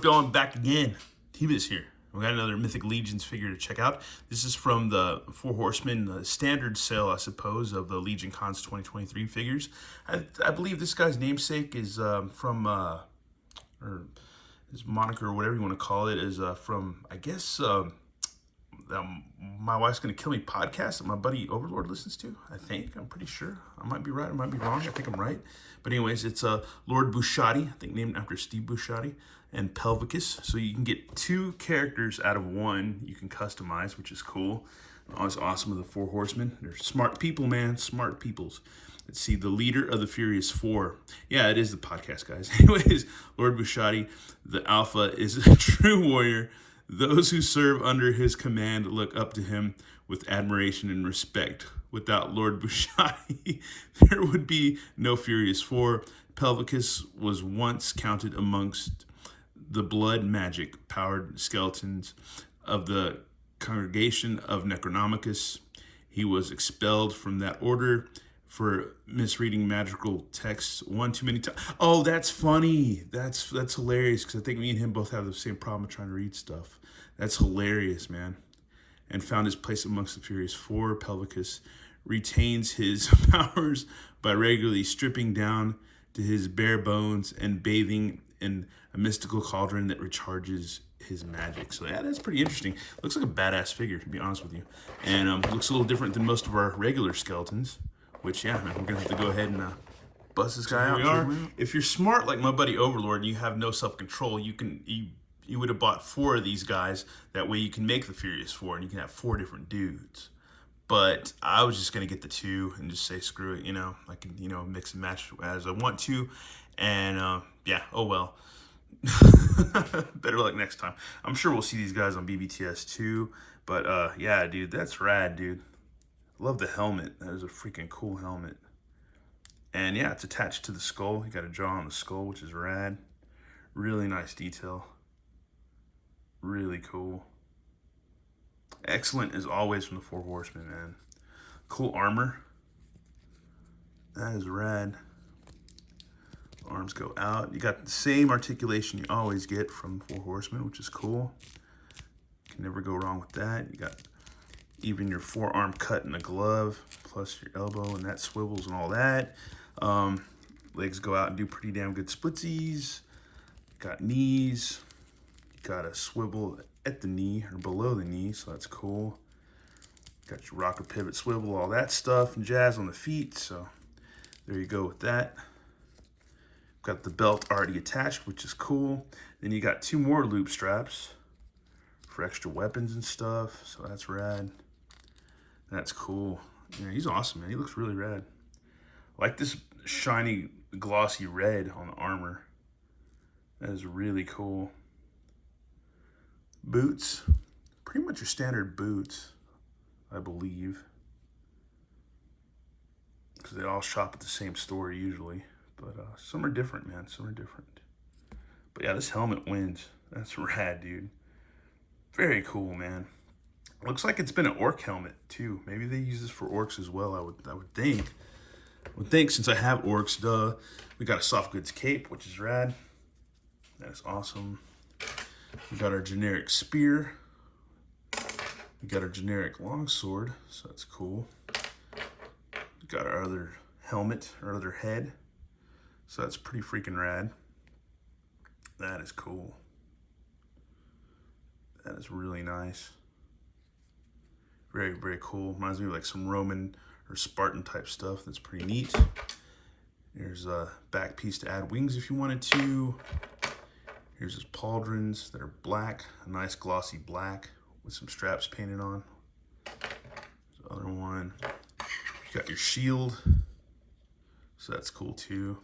y'all? I'm back again. T-Biz here. We got another Mythic Legions figure to check out. This is from the Four Horsemen standard sale, I suppose, of the Legion Cons 2023 figures. I believe this guy's namesake is from, or his moniker or whatever you want to call it, is from, I guess, My Wife's Gonna Kill Me podcast that my buddy Overlord listens to. I'm pretty sure. I might be right, I might be wrong. I think I'm right. But anyways, it's Lord Bushotee, I think named after Steve Bushotee, and Pelvicus. So you can get two characters out of one you can customize, which is cool. Always awesome with the Four Horsemen. They're smart people, man. Smart peoples. Let's see, the leader of the Furious Four. Yeah, it is the podcast, guys. Anyways, Lord Bushotee, the Alpha, is a true warrior. Those who serve under his command look up to him with admiration and respect. Without Lord Bushotee, there would be no Furious Four. Pelvicus was once counted amongst the blood magic powered skeletons of the congregation of Necronomicus. He was expelled from that order for misreading magical texts one too many times. Oh, that's funny. That's hilarious, because I think me and him both have the same problem trying to read stuff. That's hilarious, man. And found his place amongst the Furious Four. Pelvicus retains his powers by regularly stripping down to his bare bones and bathing in a mystical cauldron that recharges his magic. So yeah, that's pretty interesting. Looks like a badass figure, to be honest with you. And looks a little different than most of our regular skeletons, which, yeah, man, we're going to have to go ahead and bust this guy out. Here we are. If you're smart like my buddy Overlord and you have no self-control, you would have bought 4 of these guys. That way you can make the Furious Four and you can have 4 different dudes. But I was just going to get the 2 and just say, screw it, I can, mix and match as I want to. And, yeah, oh well. Better luck next time. I'm sure we'll see these guys on BBTS too. But, yeah, dude, that's rad, dude. Love the helmet. That is a freaking cool helmet. And, yeah, it's attached to the skull. You got a jaw on the skull, which is rad. Really nice detail. Really cool. Excellent as always from the Four Horsemen, man. Cool armor. That is rad. Arms go out. You got the same articulation you always get from Four Horsemen, which is cool. Can never go wrong with that. You got even your forearm cut in the glove, plus your elbow, and that swivels and all that. Legs go out and do pretty damn good splitsies. Got knees. Got a swivel at the knee or below the knee, so that's cool. Got your rocker pivot swivel, all that stuff, and jazz on the feet, so there you go with that. Got the belt already attached, which is cool. Then you got 2 more loop straps for extra weapons and stuff, so that's rad. That's cool. Yeah, he's awesome, man. He looks really rad. I like this shiny, glossy red on the armor. That is really cool. Boots, pretty much your standard boots, I believe, because they all shop at the same store usually. But some are different, man. Some are different. But yeah, this helmet wins. That's rad, dude. Very cool, man. Looks like it's been an orc helmet too. Maybe they use this for orcs as well. I would think. Since I have orcs, duh. We got a soft goods cape, which is rad. That is awesome. We got our generic spear. We got our generic longsword, so that's cool. We got our other helmet, our other head. So that's pretty freaking rad. That is cool. That is really nice. Very, very cool. Reminds me of like some Roman or Spartan type stuff. That's pretty neat. There's a back piece to add wings if you wanted to. Here's his pauldrons that are black, a nice glossy black with some straps painted on. There's the other one. You got your shield, so that's cool too.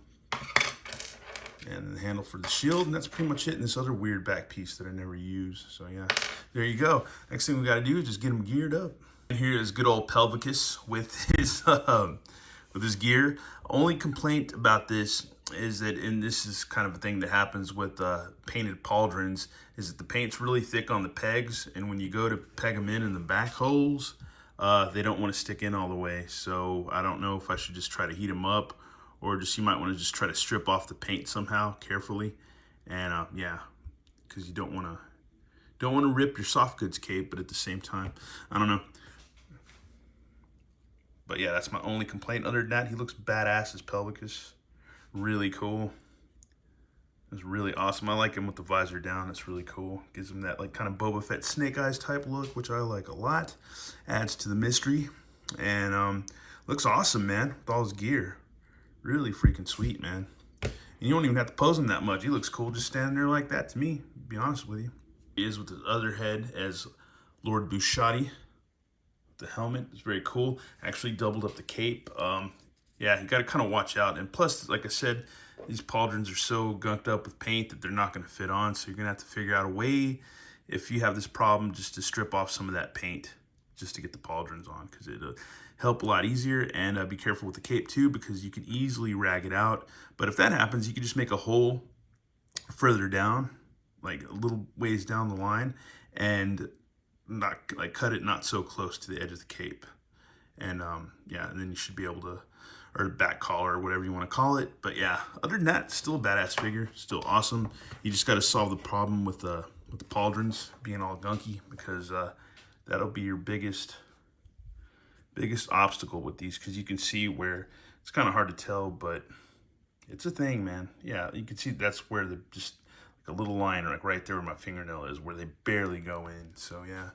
And the handle for the shield, and that's pretty much it. And this other weird back piece that I never use. So yeah, there you go. Next thing we got to do is just get him geared up. And here is good old Pelvicus with his gear. Only complaint about this is that, and this is kind of a thing that happens with painted pauldrons, is that the paint's really thick on the pegs, and when you go to peg them in the back holes, they don't want to stick in all the way. So I don't know if I should just try to heat them up, or just you might want to just try to strip off the paint somehow carefully, and yeah, because you don't want to rip your soft goods cape, but at the same time, I don't know. But yeah, that's my only complaint. Other than that, he looks badass as Pelvicus. Really cool. It's really awesome. I like him with the visor down. It's really cool. Gives him that like kind of Boba Fett Snake Eyes type look, which I like a lot. Adds to the mystery. And looks awesome, man, with all his gear. Really freaking sweet, man. And you don't even have to pose him that much. He looks cool just standing there like that to me, to be honest with you. He is with his other head as Lord Bushotee. The helmet is very cool. Actually doubled up the cape. Yeah, you got to kind of watch out. And plus, like I said, these pauldrons are so gunked up with paint that they're not going to fit on. So you're going to have to figure out a way, if you have this problem, just to strip off some of that paint just to get the pauldrons on, because it'll help a lot easier. And be careful with the cape too, because you can easily rag it out. But if that happens, you can just make a hole further down, like a little ways down the line, and not like cut it not so close to the edge of the cape. And yeah, and then you should be able to, or back collar or whatever you want to call it. But yeah, other than that, still a badass figure, still awesome. You just got to solve the problem with the pauldrons being all gunky, because that'll be your biggest obstacle with these, because you can see where it's kind of hard to tell, but it's a thing, man. Yeah, you can see that's where the just like a little line like right there where my fingernail is, where they barely go in. So yeah,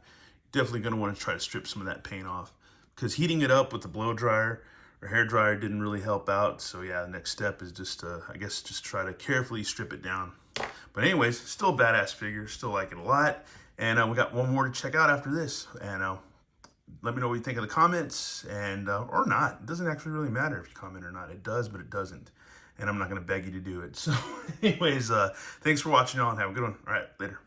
definitely going to want to try to strip some of that paint off, because heating it up with the blow dryer or hair dryer didn't really help out. So yeah, the next step is just I guess just try to carefully strip it down. But anyways, still a badass figure, still like it a lot. And we got one more to check out after this. And let me know what you think in the comments, and or not. It doesn't actually really matter if you comment or not. It does, but it doesn't. And I'm not going to beg you to do it. So anyways, thanks for watching, y'all, and have a good one. All right, later.